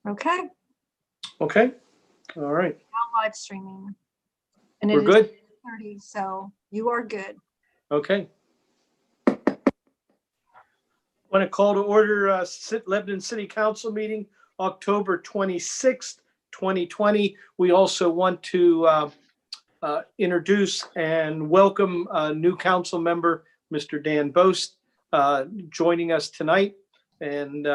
Okay, Okay, all right, now live streaming. And we're it is good? 30, so you are good. Okay. Want to call to order Lebanon City Council meeting, October 26th, 2020. We also want to introduce and welcome a new council member, Mr. Dan Boast, joining us tonight. And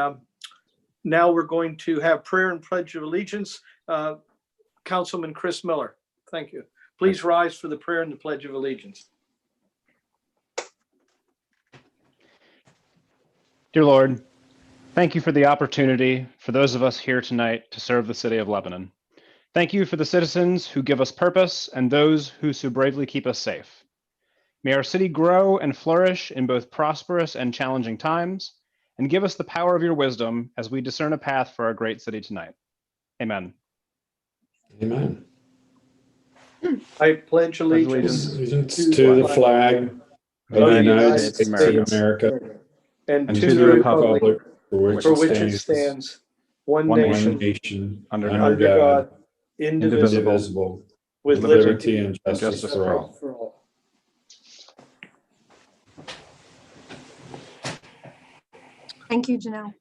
now we're going to have prayer and pledge of allegiance. Councilman Chris Miller, thank you. Please rise for the prayer and the pledge of allegiance. Dear Lord, thank you for the opportunity for those of us here tonight to serve the city of Lebanon. Thank you for the citizens who give us purpose and those who so bravely keep us safe. May our city grow and flourish in both prosperous and challenging times, and give us the power of your wisdom as we discern a path for our great city tonight. Amen. Amen. I pledge allegiance Allegiance to the flag of the United States of America and and to the republic for for which it stands, one one nation, nation, under under God, indivisible, indivisible, with with liberty liberty and justice for all. for all. Thank you, Janelle.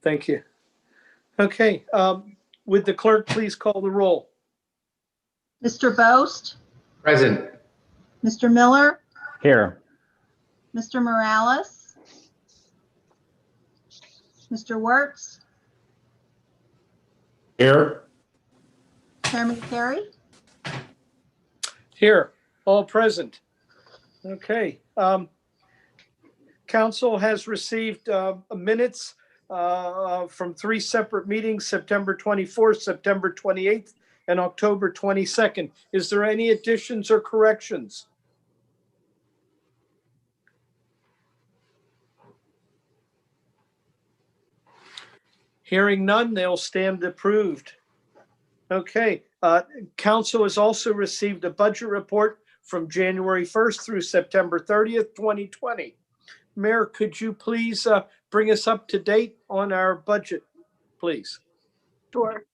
Thank you. Okay, would the clerk please call the roll? Mr. Boast, Present. Mr. Miller, Here. Mr. Morales, Mr. Wertz, Here. Chairman Carey. Here, all present. Okay. Council has received minutes from 3 separate meetings, September 24th, September 28th, and October 22nd. Is there any additions or corrections? Hearing none, they'll stand approved. Okay, council has also received a budget report from January 1st through September 30th, 2020. Mayor, could you please bring us up to date on our budget, please? Sure.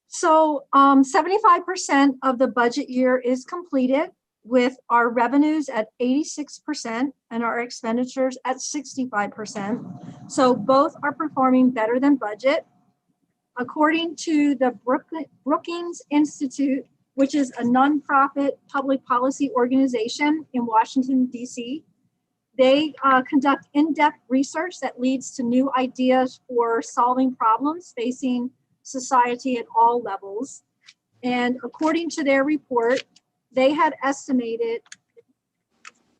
So 75% of the budget year is completed, with our revenues at 86% and our expenditures at 65%. So both are performing better than budget. According to the Brookings Institute, which is a nonprofit public policy organization in Washington, D.C., they conduct in-depth research that leads to new ideas for solving problems facing society at all levels. And according to their report, they had estimated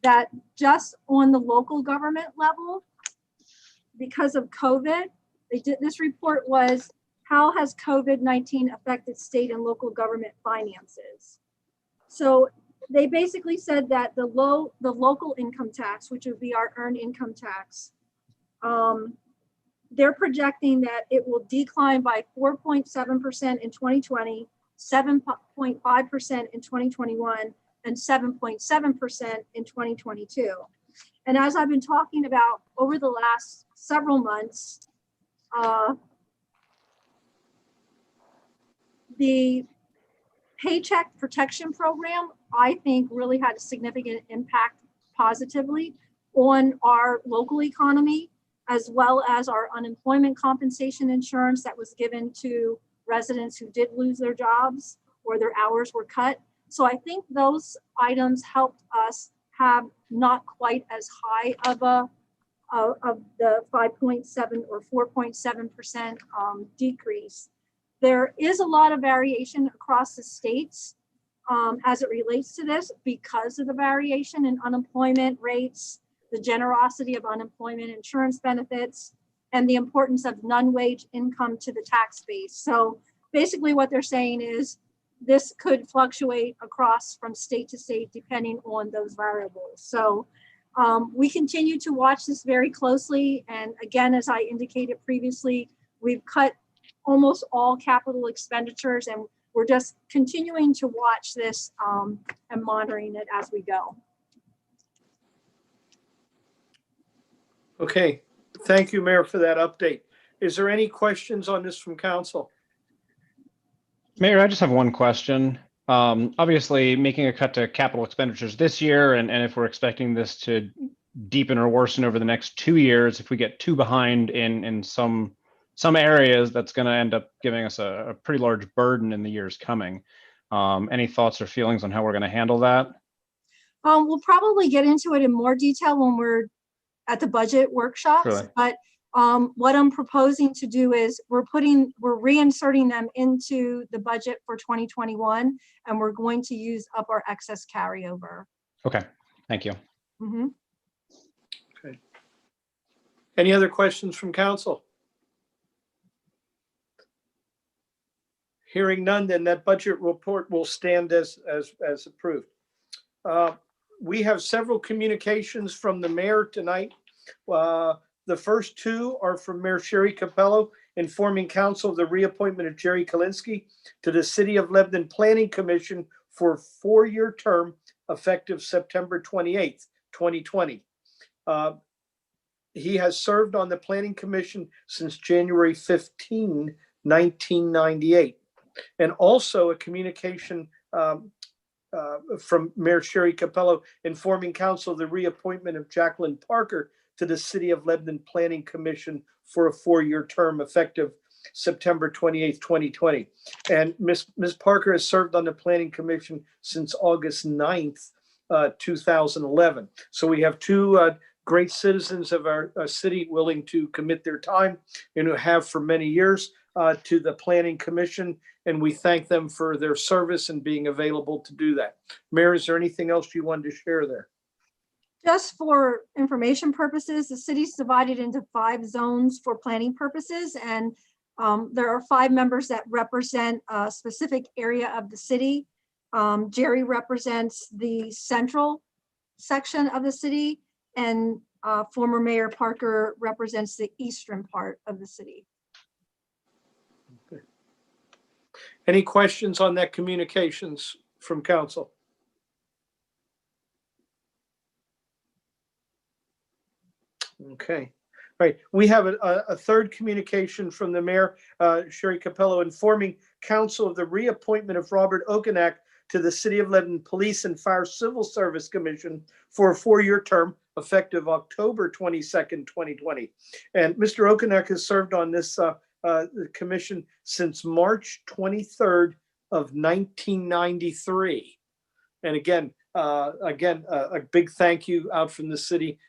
that just on the local government level, because of COVID, this report was, how has COVID-19 affected state and local government finances? So they basically said that the local income tax, which would be our earned income tax, they're projecting that it will decline by 4.7% in 2020, 7.5% in 2021, and 7.7% in 2022. And as I've been talking about over the last several months, the Paycheck Protection Program, I think, really had a significant impact positively on our local economy, as well as our unemployment compensation insurance that was given to residents who did lose their jobs or their hours were cut. So I think those items helped us have not quite as high of the 5.7 or 4.7% decrease. There is a lot of variation across the states as it relates to this because of the variation in unemployment rates, the generosity of unemployment insurance benefits, and the importance of non-wage income to the tax base. So basically what they're saying is this could fluctuate across from state to state depending on those variables. So we continue to watch this very closely. And again, as I indicated previously, we've cut almost all capital expenditures, and we're just continuing to watch this and monitoring it as we go. Okay, thank you, Mayor, for that update. Is there any questions on this from council? Mayor, I just have one question. Obviously, making a cut to capital expenditures this year, and if we're expecting this to deepen or worsen over the next 2 years, if we get too behind in some areas, that's going to end up giving us a pretty large burden in the years coming. Any thoughts or feelings on how we're going to handle that? We'll probably get into it in more detail when we're at the budget workshops, Surely. but what I'm proposing to do is we're reinserting them into the budget for 2021, and we're going to use up our excess carryover. Okay, thank you. Mhm. Okay. Any other questions from council? Hearing none, then that budget report will stand as approved. We have several communications from the mayor tonight. The first two are from Mayor Sherry Capello informing council of the reappointment of Jerry Kalinsky to the City of Lebanon Planning Commission for a 4-year term effective September 28th, 2020. He has served on the Planning Commission since January 15, 1998. And also a communication from Mayor Sherry Capello informing council of the reappointment of Jacqueline Parker to the City of Lebanon Planning Commission for a 4-year term effective September 28th, 2020. And Ms. Parker has served on the Planning Commission since August 9th, 2011. So we have two great citizens of our city willing to commit their time and who have for many years to the Planning Commission. And we thank them for their service and being available to do that. Mayor, is there anything else you wanted to share there? Just for information purposes, the city's divided into 5 zones for planning purposes, and there are 5 members that represent a specific area of the city. Jerry represents the central section of the city, and former Mayor Parker represents the eastern part of the city. Any questions on that communications from council? Okay. All right. We have a third communication from the mayor, Sherry Capello, informing council of the reappointment of Robert Okenak to the City of Lebanon Police and Fire Civil Service Commission for a 4-year term effective October 22nd, 2020. And Mr. Okenak has served on this commission since March 23rd of 1993. And again, a big thank you out from the city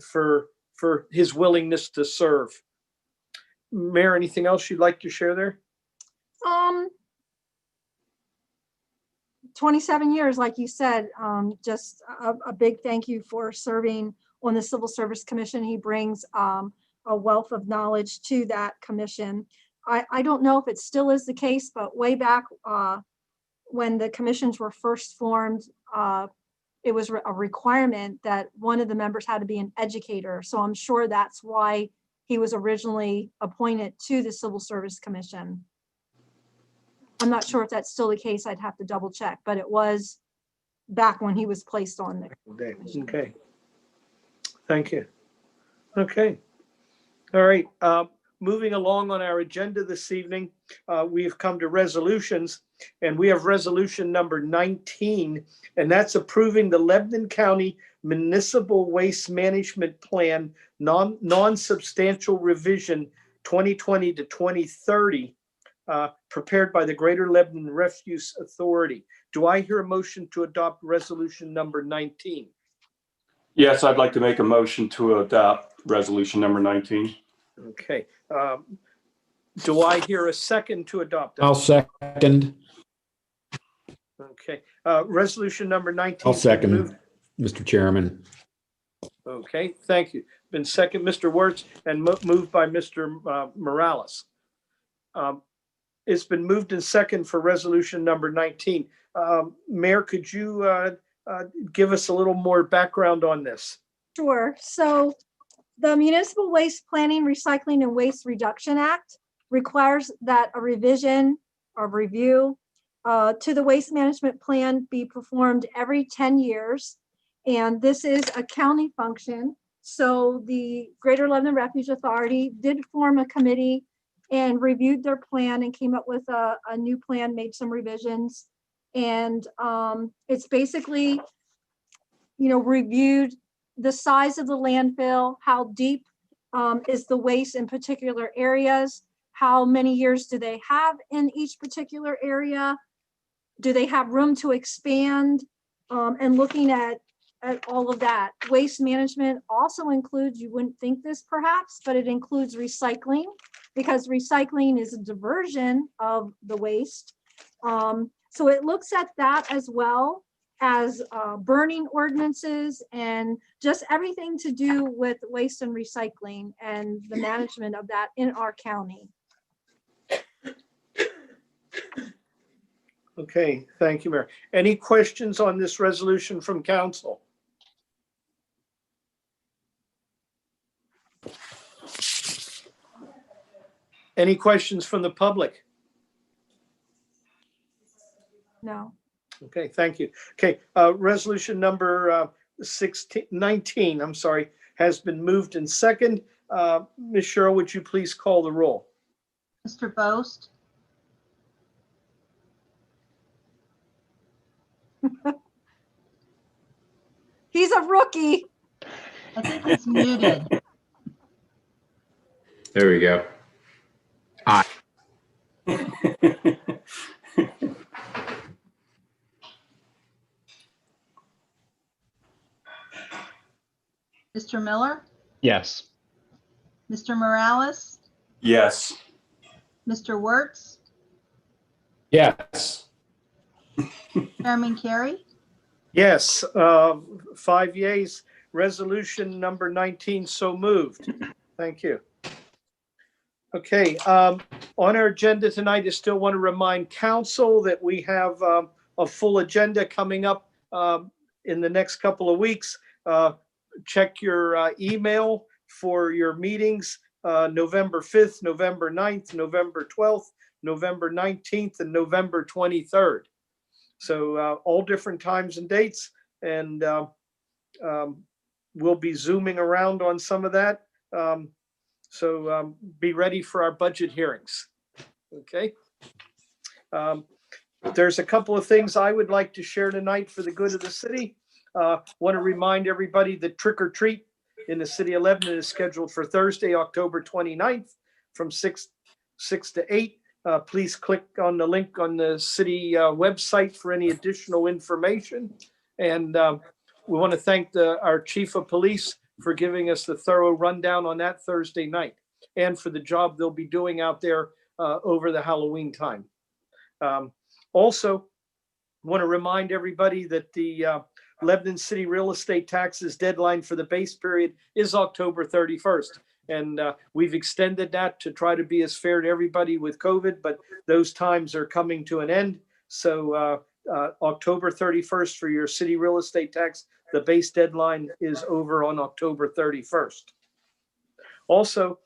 for his willingness to serve. Mayor, anything else you'd like to share there? 27 years, like you said, just a big thank you for serving on the Civil Service Commission. He brings a wealth of knowledge to that commission. I don't know if it still is the case, but way back when the commissions were first formed, it was a requirement that one of the members had to be an educator. So I'm sure that's why he was originally appointed to the Civil Service Commission. I'm not sure if that's still the case. I'd have to double check, but it was back when he was placed on there. Okay. Thank you. Okay. All right. Moving along on our agenda this evening, we have come to resolutions, and we have resolution number 19, and that's approving the Lebanon County Municipal Waste Management Plan non-substantial revision 2020 to 2030, prepared by the Greater Lebanon Refuse Authority. Do I hear a motion to adopt resolution number 19? Yes, I'd like to make a motion to adopt resolution number 19. Okay. Do I hear a second to adopt? I'll second. Okay. Resolution number 19. I'll second, Mr. Chairman. Okay, thank you. Been second, Mr. Wertz, and moved by Mr. Morales. It's been moved in second for resolution number 19. Mayor, could you give us a little more background on this? Sure. So the Municipal Waste Planning, Recycling, and Waste Reduction Act requires that a revision or review to the waste management plan be performed every 10 years. And this is a county function. So the Greater Lebanon Refuge Authority did form a committee and reviewed their plan and came up with a new plan, made some revisions. And it's basically, reviewed the size of the landfill, how deep is the waste in particular areas, how many years do they have in each particular area, do they have room to expand, and looking at all of that. Waste management also includes, you wouldn't think this perhaps, but it includes recycling, because recycling is a diversion of the waste. So it looks at that as well as burning ordinances and just everything to do with waste and recycling and the management of that in our county. Okay, thank you, Mayor. Any questions on this resolution from council? Any questions from the public? No. Okay, thank you. Okay, resolution number 19, I'm sorry, has been moved and second. Ms. Cheryl, would you please call the roll? Mr. Boast, He's a rookie. I think he's muted. There we go. Mr. Miller, Yes. Mr. Morales, Yes. Mr. Wertz, Yes. Chairman Carey, Yes, 5 yeas. Resolution number 19 so moved. Thank you. Okay, on our agenda tonight, I still want to remind council that we have a full agenda coming up in the next couple of weeks. Check your email for your meetings, November 5th, November 9th, November 12th, November 19th, and November 23rd. So all different times and dates, and we'll be zooming around on some of that. So be ready for our budget hearings. Okay. There's a couple of things I would like to share tonight for the good of the city. Want to remind everybody that trick or treat in the city of Lebanon is scheduled for Thursday, October 29th from 6 to 8. Please click on the link on the city website for any additional information. And we want to thank our chief of police for giving us the thorough rundown on that Thursday night and for the job they'll be doing out there over the Halloween time. Also, want to remind everybody that the Lebanon City real estate taxes deadline for the base period is October 31st. And we've extended that to try to be as fair to everybody with COVID, but those times are coming to an end. So October 31st for your city real estate tax, the base deadline is over on October 31st. Also,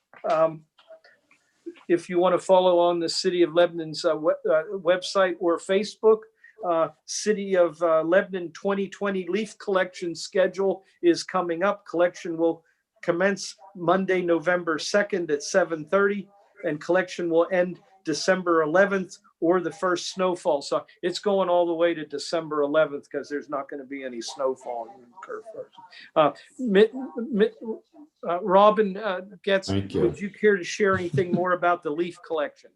if you want to follow on the City of Lebanon's website or Facebook, City of Lebanon 2020 leaf collection schedule is coming up. Collection will commence Monday, November 2nd at 7:30, and collection will end December 11th or the first snowfall. So it's going all the way to December 11th because there's not going to be any snowfall in Kerr first. Robin Getz, Thank you. would you care to share anything more about the leaf collection?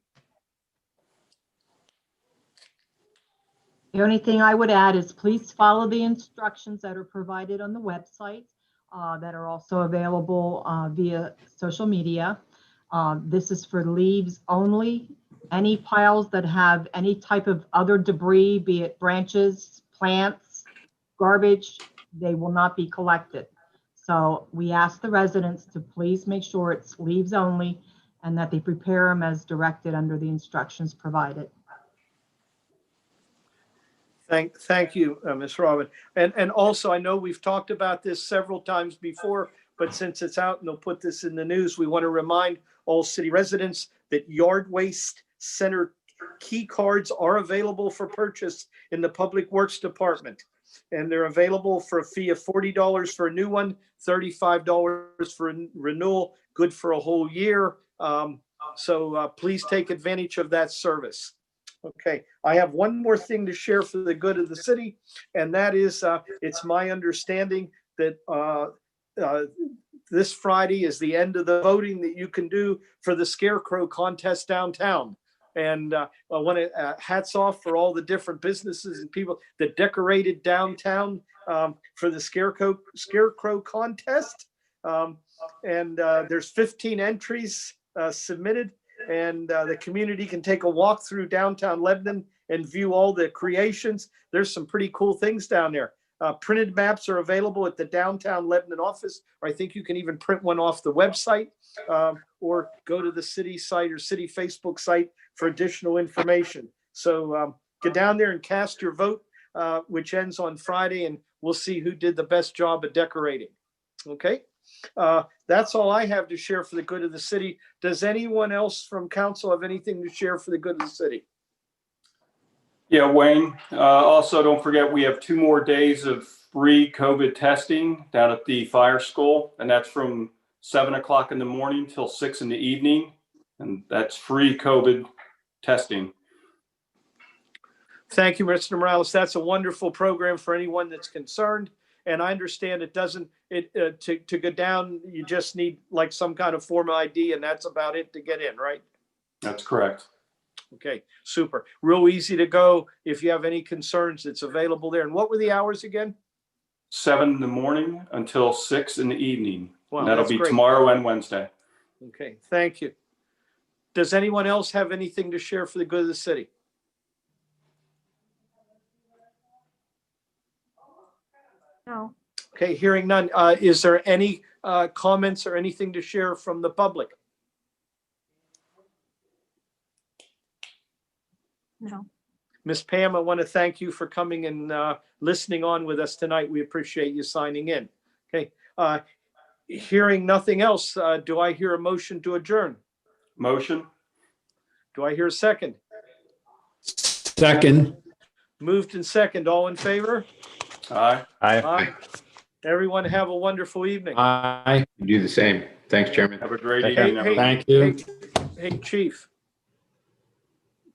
The only thing I would add is please follow the instructions that are provided on the website that are also available via social media. This is for leaves only. Any piles that have any type of other debris, be it branches, plants, garbage, they will not be collected. So we ask the residents to please make sure it's leaves only and that they prepare them as directed under the instructions provided. Thank you, Ms. Robin. And also, I know we've talked about this several times before, but since it's out and they'll put this in the news, we want to remind all city residents that yard waste center key cards are available for purchase in the Public Works Department. and they're available for a fee of $40 for a new one, $35 for a renewal, good for a whole year. So please take advantage of that service. Okay, I have one more thing to share for the good of the city, and that is it's my understanding that this Friday is the end of the voting that you can do for the Scarecrow contest downtown. And I want to hats off for all the different businesses and people that decorated downtown for the Scarecrow contest. And there's 15 entries submitted, and the community can take a walk through downtown Lebanon and view all the creations. There's some pretty cool things down there. Printed maps are available at the downtown Lebanon office, or I think you can even print one off the website, or go to the city site or city Facebook site for additional information. So get down there and cast your vote, which ends on Friday, and we'll see who did the best job of decorating. Okay, that's all I have to share for the good of the city. Does anyone else from council have anything to share for the good of the city? Yeah, Wayne. Also, don't forget, we have 2 more days of free COVID testing down at the fire school, and that's from 7 o'clock in the morning till 6 in the evening. And that's free COVID testing. Thank you, Mr. Morales. That's a wonderful program for anyone that's concerned. And I understand it doesn't, to go down, you just need like some kind of form of ID, and that's about it to get in, right? That's correct. Okay, super. Real easy to go. If you have any concerns, it's available there. And what were the hours again? 7 in the morning until 6 in the evening. Wow, And that'll that's be great. tomorrow and Wednesday. Okay, thank you. Does anyone else have anything to share for the good of the city? No. Okay, hearing none. Is there any comments or anything to share from the public? No. Ms. Pam, I want to thank you for coming and listening on with us tonight. We appreciate you signing in. Okay, hearing nothing else, do I hear a motion to adjourn? Motion? Do I hear a second? Second. Moved and second. All in favor? Aye. Aye. Everyone have a wonderful evening. Aye. You do the same. Thanks, Chairman. Have a great Take care. evening, everyone. Thank you. Hey, Chief.